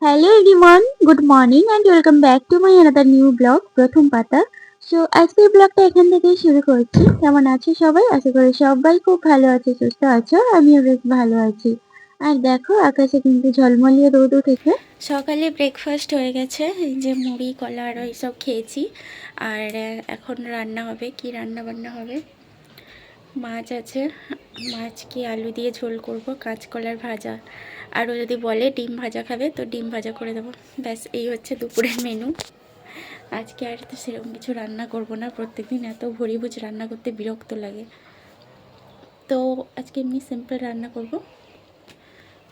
Hello everyone, good morning and welcome back to my another new blog প্রথম পাতা। So আজকের ব্লগটা এখান থেকেই শুরু করছি। কেমন আছো সবাই? আশা করি সবাই খুব ভালো আছো, সুস্থ আছো। আমিও বেশ ভালো আছি। আর দেখো আকাশে কিন্তু ঝলমলিয়ে রোদ উঠেছে। সকালে ব্রেকফাস্ট হয়ে গেছে, এই যে মুড়ি কলা আর এইসব খেয়েছি। আর এখন রান্না হবে, কি রান্না বান্না হবে, মাছ আছে, মাছ কি আলু দিয়ে ঝোল করব, কাঁচকলার ভাজা, আরও যদি বলে ডিম ভাজা খাবে তো ডিম ভাজা করে দেবো। ব্যাস এই হচ্ছে দুপুরের মেনু। আজকে আর তো সেরকম কিছু রান্না করব না, প্রত্যেকদিন এত ভুরিভুজ রান্না করতে বিরক্ত লাগে, তো আজকে এমনি সিম্পল রান্না করব।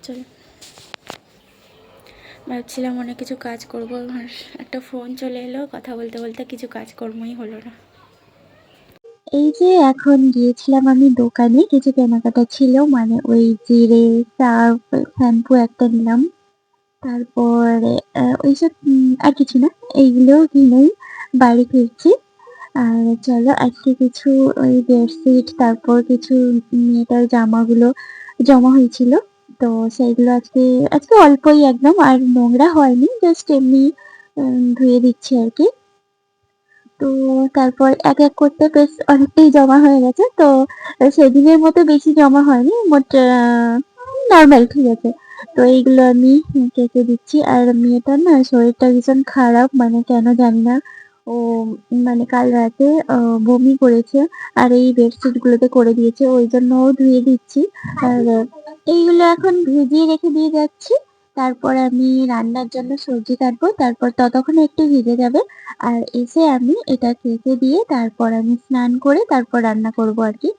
চলো, ভাবছিলাম অনেক কিছু কাজ করব, আর একটা ফোন চলে এলো, কথা বলতে বলতে কিছু কাজকর্মই হলো না। এই যে এখন গিয়েছিলাম আমি দোকানে, কিছু কেনাকাটা ছিল, মানে ওই জিরে, সার্ফ, শ্যাম্পু একটা নিলাম। তারপরে ওইসব আর কিছু না, এইগুলো কিনেই বাড়ি ফিরছি। আর চলো আজকে কিছু ওই বেডশিট, তারপর কিছু মেয়েটার জামাগুলো জমা হয়েছিল, তো সেইগুলো আজকে আজকে অল্পই একদম, আর নোংরা হয়নি, জাস্ট এমনি ধুয়ে দিচ্ছি আর কি। তো তারপর এক এক করতে বেশ অনেকটাই জমা হয়ে গেছে, তো সেদিনের মতো বেশি জমা হয়নি, মোট নর্মাল, ঠিক আছে। তো এইগুলো আমি কেচে দিচ্ছি। আর মেয়েটার না শরীরটা ভীষণ খারাপ, মানে কেন জানি না, ও মানে কাল রাতে বমি করেছে, আর এই বেডশিট গুলোতে করে দিয়েছে, ওই জন্য ও ধুয়ে দিচ্ছি। আর এইগুলো এখন ভিজিয়ে রেখে দিয়ে যাচ্ছি। তারপর আমি রান্নার জন্য সবজি কাটবো, তারপর ততক্ষণে একটু ভিজে যাবে। আর এসে আমি এটা কেটে দিয়ে তারপর আমি স্নান করে তারপর রান্না করবো আর কি।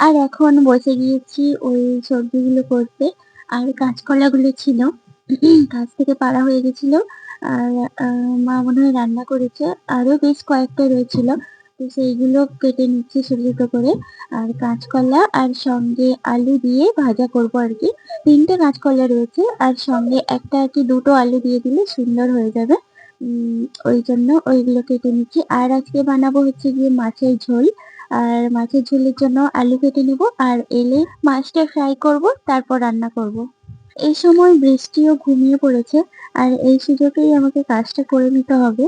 আর এখন বসে গিয়েছি ওই সবজিগুলো করতে। আর কাঁচকলাগুলো ছিল, গাছ থেকে পাড়া হয়ে গেছিল। আর মা মনে হয় রান্না করেছে, আরো বেশ কয়েকটা রয়েছিল, তো সেইগুলো কেটে নিচ্ছি ছোট ছোট করে। আর কাঁচকলা আর সঙ্গে আলু দিয়ে ভাজা করবো আর কি। 3টে কাঁচকলা রয়েছে, আর সঙ্গে একটা আর কি, দুটো আলু দিয়ে দিলে সুন্দর হয়ে যাবে। ওই জন্য ওইগুলো কেটে নিচ্ছি। আর আজকে বানাবো হচ্ছে গিয়ে মাছের ঝোল। আর মাছের ঝোলের জন্য আলু কেটে নেব, আর এলে মাছটা ফ্রাই করব, তারপর রান্না করব। এই সময় বৃষ্টিও ঘুমিয়ে পড়েছে, আর এই সুযোগেই আমাকে কাজটা করে নিতে হবে।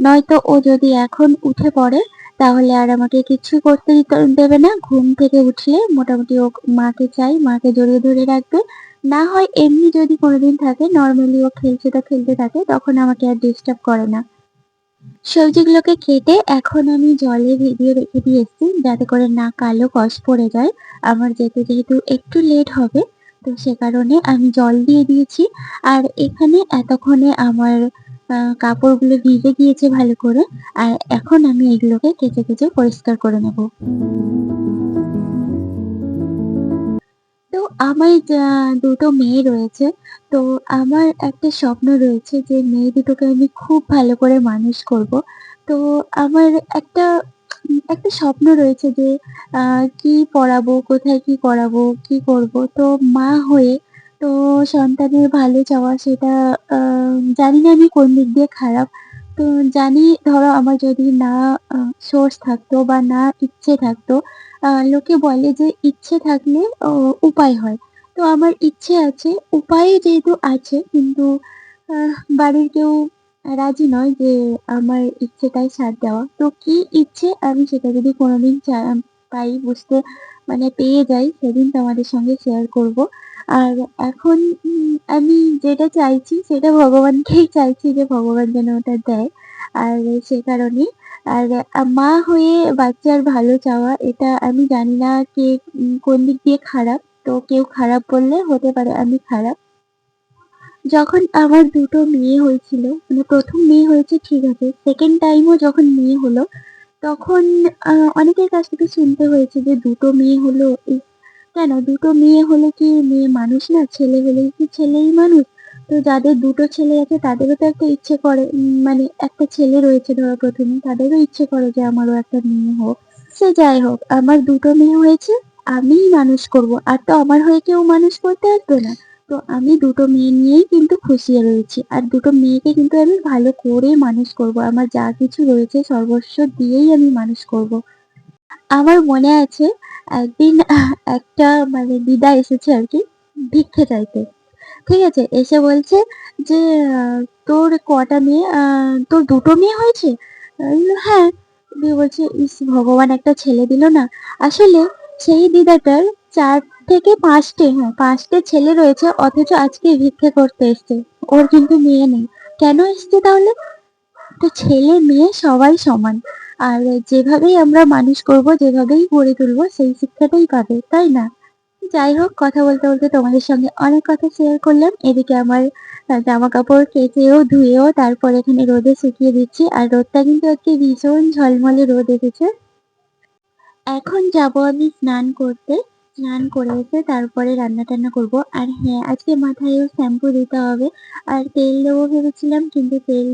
নয়তো ও যদি এখন উঠে পড়ে, তাহলে আর আমাকে কিছু করতে দেবে না। ঘুম থেকে উঠলে মোটামুটি ও মাকে চাই, মাকে জড়িয়ে ধরে রাখবে। না হয় এমনি যদি কোনোদিন থাকে, নর্মালি ও খেলছে তো খেলতে থাকে, তখন আমাকে আর ডিস্টার্ব করে না। সবজিগুলোকে কেটে এখন আমি জলে ভিজিয়ে রেখে দিয়ে এসেছি, যাতে করে না কালো কষ পড়ে যায়। আমার যেতে যেহেতু একটু লেট হবে, তো সে কারণে আমি জল দিয়ে দিয়েছি। আর এখানে এতক্ষণে আমার কাপড়গুলো ভিজে গিয়েছে ভালো করে। আর এখন আমি এগুলোকে কেচে কেচে পরিষ্কার করে নেব। তো আমার দুটো মেয়ে রয়েছে। তো আমার একটা স্বপ্ন রয়েছে যে মেয়ে দুটোকে আমি খুব ভালো করে মানুষ করব। তো আমার একটা একটা স্বপ্ন রয়েছে যে আ কি পড়াবো, কোথায় কি করাবো, কি করব। তো মা হয়ে তো সন্তানের ভালো চাওয়া, সেটা আ জানি না আমি কোন দিক দিয়ে খারাপ। তো জানি, ধরো আমার যদি না সোর্স থাকতো বা না ইচ্ছে থাকতো, লোকে বলে যে ইচ্ছে থাকলে উপায় হয়। তো আমার ইচ্ছে আছে, উপায় যেহেতু আছে, কিন্তু বাড়ির কেউ রাজি নয় যে আমার ইচ্ছেটায় সাথ দেওয়া। তো কি ইচ্ছে, আমি সেটা যদি কোনোদিন পাই বুঝতে, মানে পেয়ে যাই, সেদিন তোমাদের সঙ্গে শেয়ার করব। আর এখন আমি যেটা চাইছি সেটা ভগবানকেই চাইছি যে ভগবান যেন ওটা দেয়। আর সে কারণেই, আর মা হয়ে বাচ্চার ভালো চাওয়া, এটা আমি জানি না কে কোন দিক দিয়ে খারাপ। তো কেউ খারাপ বললে হতে পারে আমি খারাপ। যখন আমার দুটো মেয়ে হয়েছিল, মানে ১ম মেয়ে হয়েছে ঠিক আছে, 2nd টাইমও যখন মেয়ে হলো, তখন অনেকের কাছ থেকে শুনতে হয়েছে যে দুটো মেয়ে হলো, কেন দুটো মেয়ে হলে কি মেয়ে মানুষ না? ছেলে হলেই কি ছেলেই মানুষ? তো যাদের ২ টো ছেলে আছে তাদেরও তো একটা ইচ্ছে করে মানে একটা ছেলে রয়েছে ধরো ১ম এ তাদেরও ইচ্ছে করে যে আমারও একটা মেয়ে হোক। সে যাই হোক আমার ২ টো মেয়ে হয়েছে, আমিই মানুষ করব। আর তো আমার হয়ে কেউ মানুষ করতে আসবে না। তো আমি ২ টো মেয়ে নিয়েই কিন্তু খুশি রয়েছি। আর ২ টো মেয়েকে কিন্তু আমি ভালো করে মানুষ করব। আমার যা কিছু রয়েছে সর্বস্ব দিয়েই আমি মানুষ করব। আমার মনে আছে একদিন একটা মানে দিদা এসেছে আরকি ভিক্ষে চাইতে। ঠিক আছে? এসে বলছে যে, "তোর কটা মেয়ে? তোর ২ টো মেয়ে হয়েছে?" আমি বললাম, "হ্যাঁ।" দিয়ে বলছে, "ইস! ভগবান একটা ছেলে দিল না।" আসলে সেই দিদাটার ৪ থেকে ৫ টে হ্যাঁ, ৫ টে ছেলে রয়েছে অথচ আজকে ভিক্ষে করতে এসছে। ওর কিন্তু মেয়ে নেই। কেন এসছে তাহলে? তো ছেলে মেয়ে সবাই সমান। আর যেভাবেই আমরা মানুষ করব, যেভাবেই গড়ে তুলবো সেই শিক্ষাটাই পাবে, তাই না? যাই হোক কথা বলতে, বলতে তোমাদের সঙ্গে অনেক কথা শেয়ার করলাম। এদিকে আমার জামাকাপড় কেচেও, ধুয়েও তারপর এখানে রোদে শুকিয়ে দিচ্ছি। আর রোদটা কিন্তু আজকে ভীষণ ঝলমলে রোদ এসেছে। এখন যাবো আমি স্নান করতে। স্নান করে এসে তারপরে রান্না-টান্না করব। আর হ্যাঁ, আজকে মাথায়ও শ্যাম্পু দিতে হবে। আর তেল দেবো ভেবেছিলাম কিন্তু তেল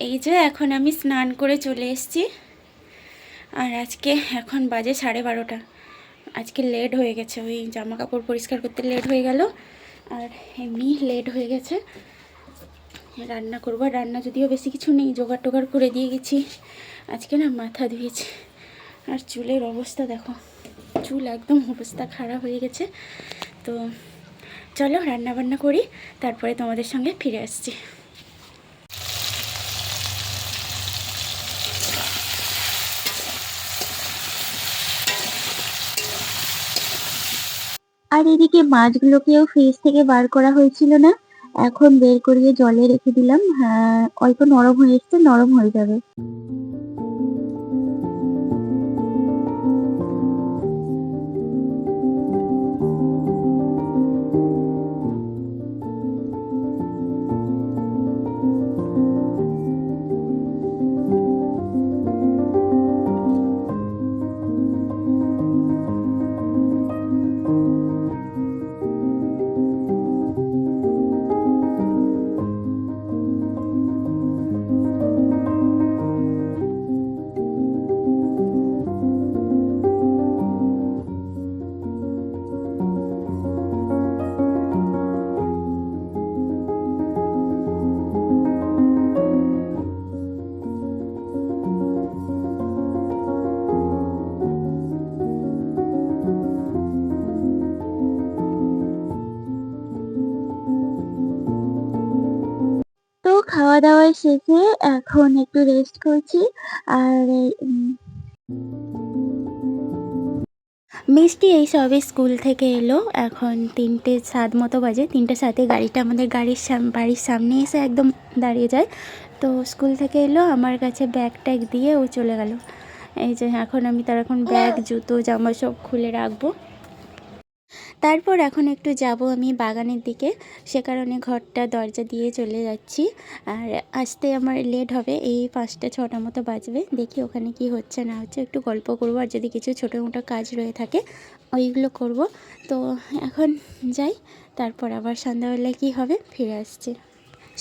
এই যে এখন আমি স্নান করে চলে এসেছি। আর আজকে এখন বাজে 12:30। আজকে লেট হয়ে গেছে, ওই জামা কাপড় পরিষ্কার করতে লেট হয়ে গেল, আর এমনি লেট হয়ে গেছে। রান্না করবো, রান্না যদিও বেশি কিছু নেই, জোগাড় টোগাড় করে দিয়ে গেছি। আজকে না মাথা ধুয়েছি, আর চুলের অবস্থা দেখো, চুল একদম অবস্থা খারাপ হয়ে গেছে। তো চলো রান্না বান্না করি, তারপরে তোমাদের সঙ্গে ফিরে আসছি। আর এদিকে মাছগুলোকেও ফ্রিজ থেকে বার করা হয়েছিল না। এখন বের করিয়ে জলে রেখে দিলাম। হ্যাঁ, অল্প নরম হয়ে এসছে, নরম হয়ে যাবে। তো খাওয়া-দাওয়া শেষে এখন একটু রেস্ট করছি। আর উম মিষ্টি এই সবে স্কুল থেকে এলো, এখন 3:07 মতো বাজে। 3:07 গাড়িটা আমাদের বাড়ির সামনে এসে একদম দাঁড়িয়ে যায়। তো স্কুল থেকে এলো, আমার কাছে ব্যাগ ট্যাগ দিয়ে ও চলে গেল। এই যে এখন আমি তার এখন ব্যাগ, জুতো, জামা সব খুলে রাখবো। তারপর এখন একটু যাব আমি বাগানের দিকে, সে কারণে ঘরটা দরজা দিয়ে চলে যাচ্ছি। আর আসতে আমার লেট হবে, এই 5টা 6টা মতো বাজবে। দেখি ওখানে কি হচ্ছে না হচ্ছে, একটু গল্প করবো, আর যদি কিছু ছোটো মোটো কাজ রয়ে থাকে ওইগুলো করব। তো এখন যাই, তারপর আবার সন্ধ্যাবেলায় কি হবে ফিরে আসছি।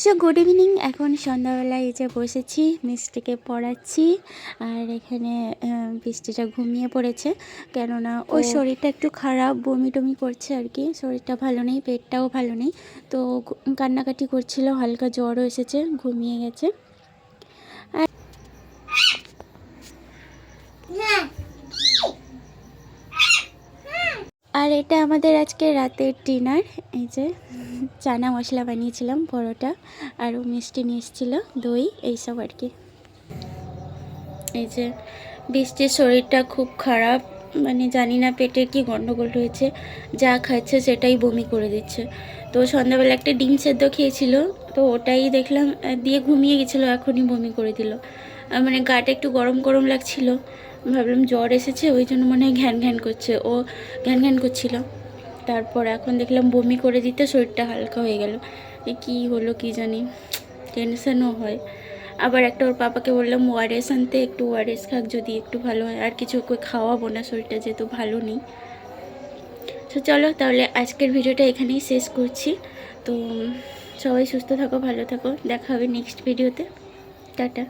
So good evening. এখন সন্ধ্যাবেলায় এই যে বসেছি, মিষ্টিকে পড়াচ্ছি। আর এখানে বৃষ্টিটা ঘুমিয়ে পড়েছে, কেননা ওর শরীরটা একটু খারাপ, বমি টমি করছে আর কি, শরীরটা ভালো নেই, পেটটাও ভালো নেই। তো কান্নাকাটি করছিল, হালকা জ্বরও এসেছে, ঘুমিয়ে গেছে। আর এটা আমাদের আজকে রাতের ডিনার। এই যে চানা মশলা বানিয়েছিলাম, পরোটা, আরও মিষ্টি নিয়ে এসেছিলো, দই, এইসব আর কি। এই যে বৃষ্টির শরীরটা খুব খারাপ, মানে জানি না পেটে কি গন্ডগোল হয়েছে, যা খাচ্ছে সেটাই বমি করে দিচ্ছে। তো সন্ধ্যাবেলা একটা ডিম সেদ্ধ খেয়েছিল, তো ওটাই দেখলাম দিয়ে ঘুমিয়ে গেছিলো, এখনই বমি করে দিল। মানে গাটা একটু গরম গরম লাগছিল, ভাবলাম জ্বর এসেছে, ওই জন্য মনে হয় ঘ্যান ঘ্যান করছে, ও ঘ্যান ঘ্যান করছিল। তারপর এখন দেখলাম বমি করে দিতে শরীরটা হালকা হয়ে গেল। কী হলো কি জানি, টেনশানও হয়। আবার একটা ওর পাপাকে বললাম ওআরএস আনতে, একটু ওআরএস খাক, যদি একটু ভালো হয়। আর কিছু খাওয়াবো না, শরীরটা যেহেতু ভালো নেই। তো চলো তাহলে আজকের ভিডিওটা এখানেই শেষ করছি। তো সবাই সুস্থ থাকো, ভালো থাকো, দেখা হবে নেক্সট ভিডিওতে। টাটা।